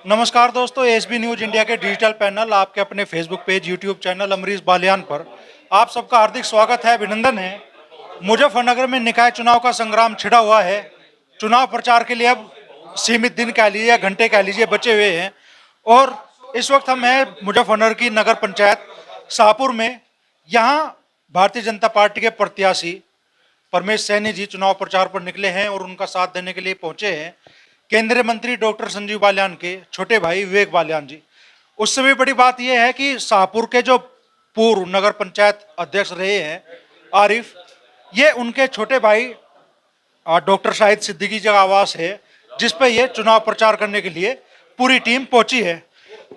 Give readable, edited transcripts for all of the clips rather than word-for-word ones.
नमस्कार दोस्तों, SB news India के डिजिटल पैनल आपके अपने Facebook page, YouTube channel Amrish Baliyan पर आप सबका हार्दिक स्वागत है, अभिनंदन है। मुजफ्फरनगर में निकाय चुनाव का संग्राम छिड़ा हुआ है। चुनाव प्रचार के लिए अब सीमित दिन कह लीजिए या घंटे कह लीजिए बचे हुए हैं और इस वक्त हम हैं मुजफ्फरनगर की नगर पंचायत शाहपुर में। यहाँ भारतीय जनता पार्टी के प्रत्याशी परमेश सैनी जी चुनाव प्रचार पर निकले हैं और उनका साथ देने के लिए पहुंचे हैं केंद्रीय मंत्री डॉक्टर संजीव बालियान के छोटे भाई विवेक बालियान जी। उससे भी बड़ी बात यह है कि शाहपुर के जो पूर्व नगर पंचायत अध्यक्ष रहे हैं आरिफ, ये उनके छोटे भाई डॉक्टर शाहिद सिद्दीकी जी का आवास है जिस पे ये चुनाव प्रचार करने के लिए पूरी टीम पहुंची है।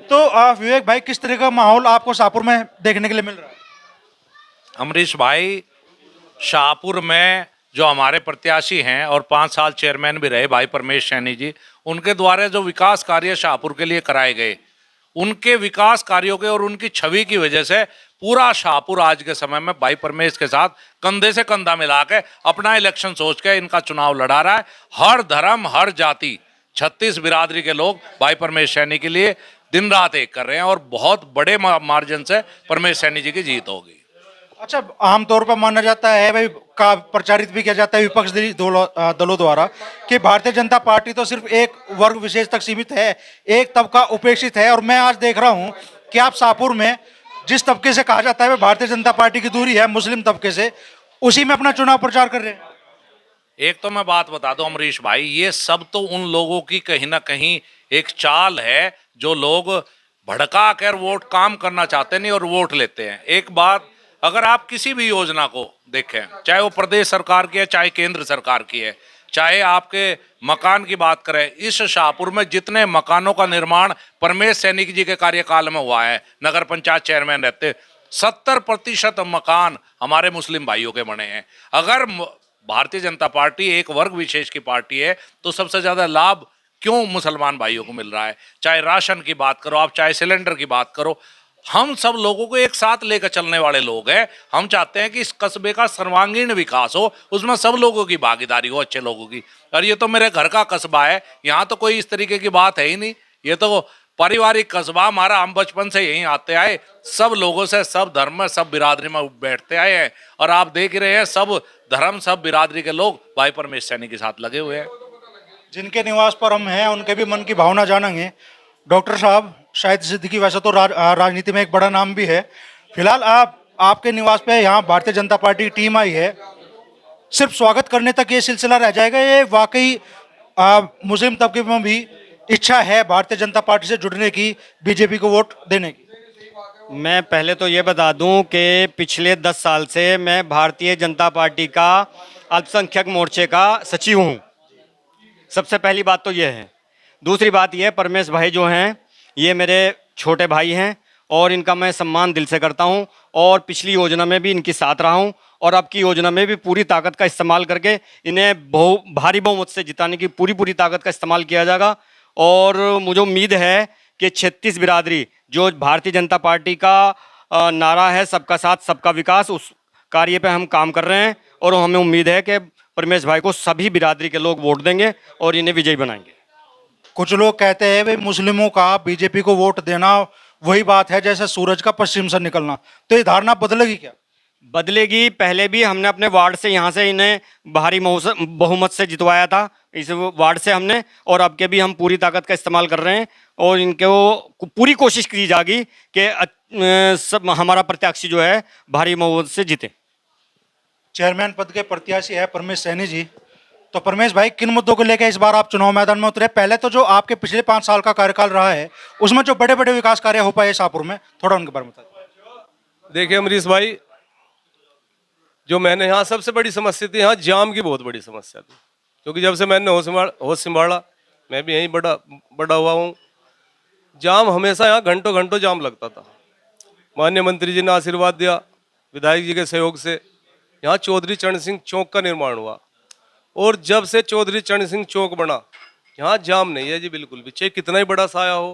तो विवेक भाई, किस तरह का माहौल आपको शाहपुर में देखने के लिए मिल रहा है? अमरीश भाई, शाहपुर में जो हमारे प्रत्याशी हैं और 5 साल चेयरमैन भी रहे भाई परमेश सैनी जी, उनके द्वारा जो विकास कार्य शाहपुर के लिए कराए गए, उनके विकास कार्यों के और उनकी छवि की वजह से पूरा शाहपुर आज के समय में भाई परमेश के साथ कंधे से कंधा मिला के अपना इलेक्शन सोच के इनका चुनाव लड़ा रहा है। हर धर्म, हर जाति, 36 बिरादरी के लोग भाई परमेश सैनी के लिए दिन रात एक कर रहे हैं और बहुत बड़े मार्जिन से परमेश सैनी जी की जीत होगी। अच्छा, आमतौर पर माना जाता है भाई, का प्रचारित भी किया जाता है विपक्षी दलों द्वारा कि भारतीय जनता पार्टी तो सिर्फ एक वर्ग विशेष तक सीमित है, एक तबका उपेक्षित है। और मैं आज देख रहा हूं कि आप शाहपुर में जिस तबके से कहा जाता है भारतीय जनता पार्टी की दूरी है मुस्लिम तबके से, उसी में अपना चुनाव प्रचार कर रहे हैं। एक तो मैं बात बता दूं अमरीश भाई, ये सब तो उन लोगों की कहीं ना कहीं एक चाल है जो लोग भड़का कर वोट काम करना चाहते नहीं और वोट लेते हैं। एक बात, अगर आप किसी भी योजना को देखें, चाहे वो प्रदेश सरकार की है चाहे केंद्र सरकार की है, चाहे आपके मकान की बात करें, इस शाहपुर में जितने मकानों का निर्माण परमेश सैनिक जी के कार्यकाल में हुआ है, नगर पंचायत चेयरमैन रहते, 70% मकान हमारे मुस्लिम भाइयों के बने हैं। अगर भारतीय जनता पार्टी एक वर्ग विशेष की पार्टी है तो सबसे ज्यादा लाभ क्यों मुसलमान भाइयों को मिल रहा है? चाहे राशन की बात करो आप, चाहे सिलेंडर की बात करो, हम सब लोगों को एक साथ लेकर चलने वाले लोग हैं। हम चाहते हैं कि इस कस्बे का सर्वांगीण विकास हो, उसमें सब लोगों की भागीदारी हो, अच्छे लोगों की। और ये तो मेरे घर का कस्बा है, यहाँ तो कोई इस तरीके की बात है ही नहीं। ये तो पारिवारिक कस्बा हमारा, हम बचपन से यहीं आते आए, सब लोगों से, सब धर्म में, सब बिरादरी में बैठते आए हैं। और आप देख रहे हैं सब धर्म, सब बिरादरी के लोग भाई परमेश सैनी के साथ लगे हुए हैं। जिनके निवास पर हम हैं उनके भी मन की भावना जानेंगे। डॉक्टर साहब, शाहिद सिद्दीकी वैसे तो राजनीति में एक बड़ा नाम भी है। फिलहाल आपके निवास पे यहाँ भारतीय जनता पार्टी की टीम आई है, सिर्फ स्वागत करने तक ये सिलसिला रह जाएगा? ये वाकई मुस्लिम तबके में भी इच्छा है भारतीय जनता पार्टी से जुड़ने की, बीजेपी को वोट देने की? मैं पहले तो ये बता दूं कि पिछले 10 साल से मैं भारतीय जनता पार्टी का अल्पसंख्यक मोर्चे का सचिव हूं। सबसे पहली बात तो ये है। दूसरी बात ये, परमेश भाई जो हैं ये मेरे छोटे भाई हैं और इनका मैं सम्मान दिल से करता हूं और पिछली योजना में भी इनकी साथ रहा हूं और अब की योजना में भी पूरी ताकत का इस्तेमाल करके इन्हें भारी बहुमत से जिताने की पूरी ताकत का इस्तेमाल किया जाएगा। और मुझे उम्मीद है कि 36 बिरादरी जो भारतीय जनता पार्टी का नारा है, सबका साथ सबका विकास, उस कार्य पे हम काम कर रहे हैं और हमें उम्मीद है कि परमेश भाई को सभी बिरादरी के लोग वोट देंगे और इन्हें विजयी बनाएंगे। कुछ लोग कहते हैं भाई मुस्लिमों का बीजेपी को वोट देना वही बात है जैसे सूरज का पश्चिम से निकलना, तो ये धारणा बदलेगी क्या? बदलेगी। पहले भी हमने अपने वार्ड से यहाँ से इन्हें भारी बहुमत से जितवाया था, इस वार्ड से हमने, और अब के भी हम पूरी ताकत का इस्तेमाल कर रहे हैं और इनको पूरी कोशिश की जाएगी कि सब हमारा प्रत्याशी जो है भारी बहुमत से जीते। चेयरमैन पद के प्रत्याशी है परमेश सैनी जी। तो परमेश भाई, किन मुद्दों को लेकर इस बार आप चुनाव मैदान में उतरे? पहले तो जो आपके पिछले 5 साल का कार्यकाल रहा है उसमें जो बड़े बड़े विकास कार्य हो पाए शाहपुर में, थोड़ा उनके बारे में बताइए। देखिए अमरीश भाई, जो मैंने यहाँ सबसे बड़ी समस्या थी, यहाँ जाम की बहुत बड़ी समस्या थी, क्योंकि जब से मैंने होश संभाला, मैं भी यहीं बड़ा हुआ हूँ, जाम हमेशा यहाँ घंटों घंटों जाम लगता था। माननीय मंत्री जी ने आशीर्वाद दिया, विधायक जी के सहयोग से यहाँ चौधरी चरण सिंह चौक का निर्माण हुआ और जब से चौधरी चरण सिंह चौक बना, यहाँ जाम नहीं है जी बिल्कुल भी। चाहे कितना ही बड़ा साया हो,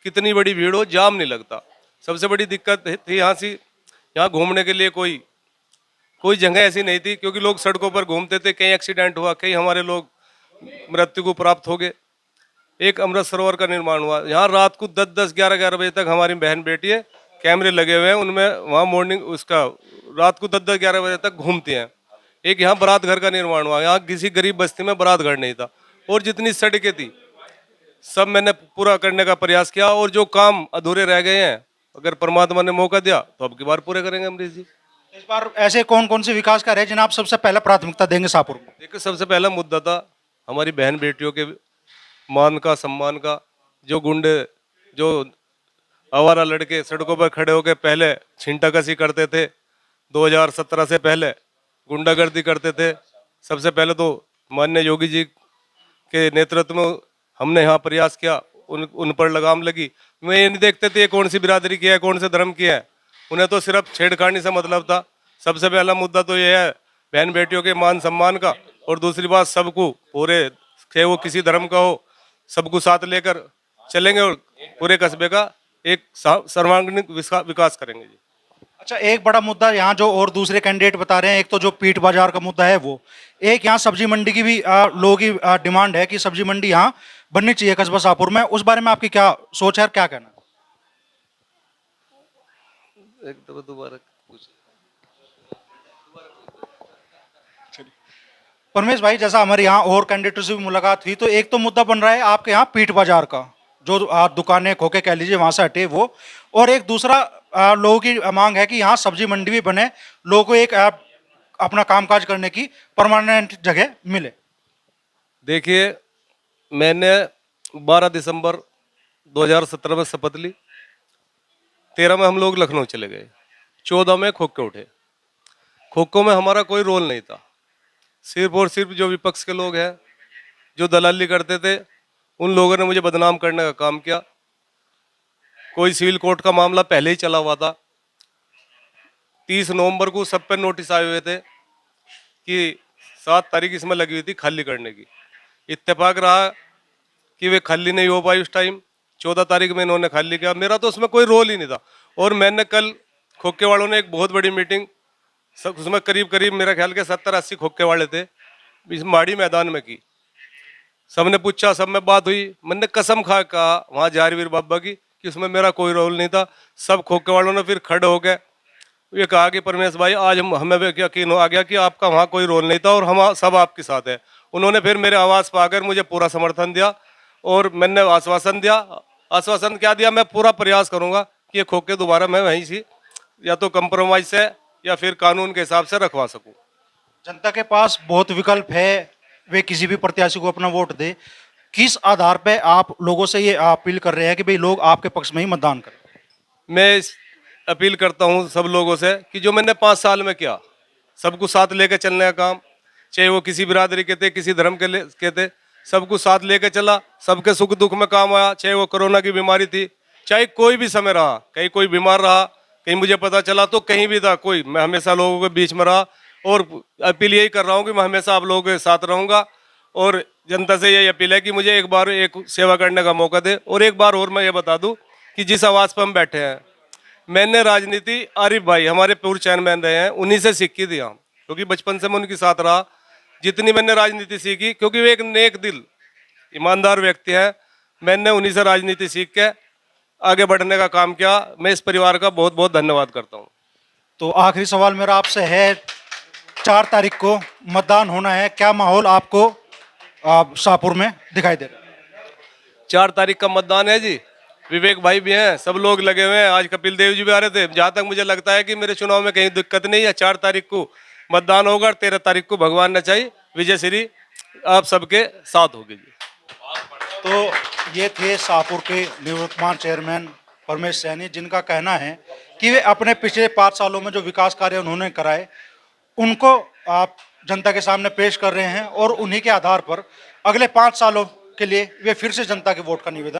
कितनी बड़ी भीड़ हो, जाम नहीं लगता। सबसे बड़ी दिक्कत थी यहाँ घूमने के लिए कोई जगह ऐसी नहीं थी, क्योंकि लोग सड़कों पर घूमते थे, कहीं एक्सीडेंट हुआ, कहीं हमारे लोग मृत्यु को प्राप्त हो गए। एक अमृत सरोवर का निर्माण हुआ। यहाँ रात को 10-10, 11-11 बजे तक हमारी बहन बेटी है, कैमरे लगे हुए हैं उनमें, वहाँ मॉर्निंग उसका रात को 10-10, 11 बजे तक घूमते हैं। एक यहाँ बारात घर का निर्माण हुआ, यहाँ किसी गरीब बस्ती में बारात घर नहीं था। और जितनी सड़कें थी सब मैंने पूरा करने का प्रयास किया, और जो काम अधूरे रह गए हैं अगर परमात्मा ने मौका दिया तो अब की बार पूरे करेंगे अमरीश जी। इस बार ऐसे कौन कौन से विकास कार्य हैं जिन्हें आप सबसे पहले प्राथमिकता देंगे शाहपुर को? देखिए, सबसे पहला मुद्दा था हमारी बहन बेटियों के मान का, सम्मान का। जो गुंडे, जो आवारा लड़के सड़कों पर खड़े होकर पहले छींटाकसी करते थे, 2017 से पहले गुंडागर्दी करते थे, सबसे पहले तो माननीय योगी जी के नेतृत्व में हमने यहाँ प्रयास किया, उन पर लगाम लगी। मैं ये नहीं देखते थे ये कौन सी बिरादरी की है, कौन से धर्म की है, उन्हें तो सिर्फ छेड़खानी से मतलब था। सबसे पहला मुद्दा तो ये है बहन बेटियों के मान सम्मान का, और दूसरी बात सबको पूरे, चाहे वो किसी धर्म का हो, सबको साथ लेकर चलेंगे और पूरे कस्बे का एक सर्वांगीण विकास करेंगे जी। अच्छा, एक बड़ा मुद्दा यहाँ जो और दूसरे कैंडिडेट बता रहे हैं, एक तो जो पीट बाजार का मुद्दा है वो, एक यहाँ सब्जी मंडी की भी लोगों की डिमांड है कि सब्जी मंडी यहाँ बननी चाहिए कस्बा शाहपुर में। उस बारे में आपकी क्या सोच है और क्या कहना? एक तो दोबारा परमेश भाई, जैसा हमारे यहाँ और कैंडिडेटों से भी मुलाकात हुई, तो एक तो मुद्दा बन रहा है आपके यहाँ पीट बाजार का, जो दुकानें खोके कह लीजिए वहां से हटे वो, और एक दूसरा लोगों की मांग है कि यहाँ सब्जी मंडी भी बने, लोगों को एक अपना कामकाज करने की परमानेंट जगह मिले। देखिए, मैंने 12 दिसंबर 2017 में शपथ ली, 13 में हम लोग लखनऊ चले गए, 14 में खोखे उठे। खोखो में हमारा कोई रोल नहीं था, सिर्फ और सिर्फ जो विपक्ष के लोग हैं, जो दलाली करते थे, उन लोगों ने मुझे बदनाम करने का काम किया। कोई सिविल कोर्ट का मामला पहले ही चला हुआ था, 30 नवंबर को सब पे नोटिस आए हुए थे कि 7 तारीख इसमें लगी हुई थी खाली करने की। इत्तेफाक रहा कि वे खाली नहीं हो पाई उस टाइम, 14 तारीख में इन्होंने खाली किया, मेरा तो उसमें कोई रोल ही नहीं था। और मैंने कल खोखे वालों ने एक बहुत बड़ी मीटिंग, सब उसमें करीब करीब मेरा ख्याल के 70-80 खोखे वाले थे, इस माड़ी मैदान में की। सबने पूछा, सब में बात हुई, मैंने कसम खा कहा वहाँ जारवीर बाबा की कि उसमें मेरा कोई रोल नहीं था। सब खोखे वालों ने फिर खड़े हो गए, ये कहा कि परमेश भाई आज हमें भी यकीन आ गया कि आपका वहाँ कोई रोल नहीं था और हम सब आपके साथ हैं। उन्होंने फिर मेरे आवाज़ पाकर मुझे पूरा समर्थन दिया, और मैंने आश्वासन दिया, आश्वासन क्या दिया, मैं पूरा प्रयास करूँगा कि ये खोखे दोबारा मैं वहीं से या तो कंप्रोमाइज से या फिर कानून के हिसाब से रखवा सकूँ। जनता के पास बहुत विकल्प है, वे किसी भी प्रत्याशी को अपना वोट दे। किस आधार पे आप लोगों से ये अपील कर रहे हैं कि भाई लोग आपके पक्ष में ही मतदान करें? मैं अपील करता हूँ सब लोगों से कि जो मैंने 5 साल में किया, सबको साथ लेकर चलने का काम, चाहे वो किसी बिरादरी के थे, किसी धर्म के थे, सबको साथ लेकर चला, सबके सुख दुख में काम आया। चाहे वो कोरोना की बीमारी थी, चाहे कोई भी समय रहा, कहीं कोई बीमार रहा, कहीं मुझे पता चला तो कहीं भी था कोई, मैं हमेशा लोगों के बीच में रहा। और अपील यही कर रहा हूँ कि मैं हमेशा आप लोगों के साथ रहूँगा, और जनता से यही अपील है कि मुझे एक बार एक सेवा करने का मौका दे। और एक बार और मैं ये बता दूं कि जिस आवाज़ पर हम बैठे हैं, मैंने राजनीति आरिफ भाई हमारे पूर्व चेयरमैन रहे हैं, उन्हीं से सीखी थी हम, क्योंकि बचपन से मैं उनके साथ रहा। जितनी मैंने राजनीति सीखी, क्योंकि वे एक नेक दिल ईमानदार व्यक्ति हैं, मैंने उन्हीं से राजनीति सीख के आगे बढ़ने का काम किया। मैं इस परिवार का बहुत बहुत धन्यवाद करता हूँ। तो आखिरी सवाल मेरा आपसे है, 4 तारीख को मतदान होना है, क्या माहौल आपको शाहपुर में दिखाई दे रहा है? 4 तारीख का मतदान है जी, विवेक भाई भी हैं, सब लोग लगे हुए हैं, आज कपिल देव जी भी आ रहे थे। जहाँ तक मुझे लगता है कि मेरे चुनाव में कहीं दिक्कत नहीं है। 4 तारीख को मतदान होगा, 13 तारीख को भगवान न चाहे विजय श्री आप सबके साथ होगी जी। तो ये थे शाहपुर के निवर्तमान चेयरमैन परमेश सैनी, जिनका कहना है कि वे अपने पिछले 5 सालों में जो विकास कार्य उन्होंने कराए उनको आप जनता के सामने पेश कर रहे हैं, और उन्हीं के आधार पर अगले 5 सालों के लिए वे फिर से जनता के वोट का निवेदन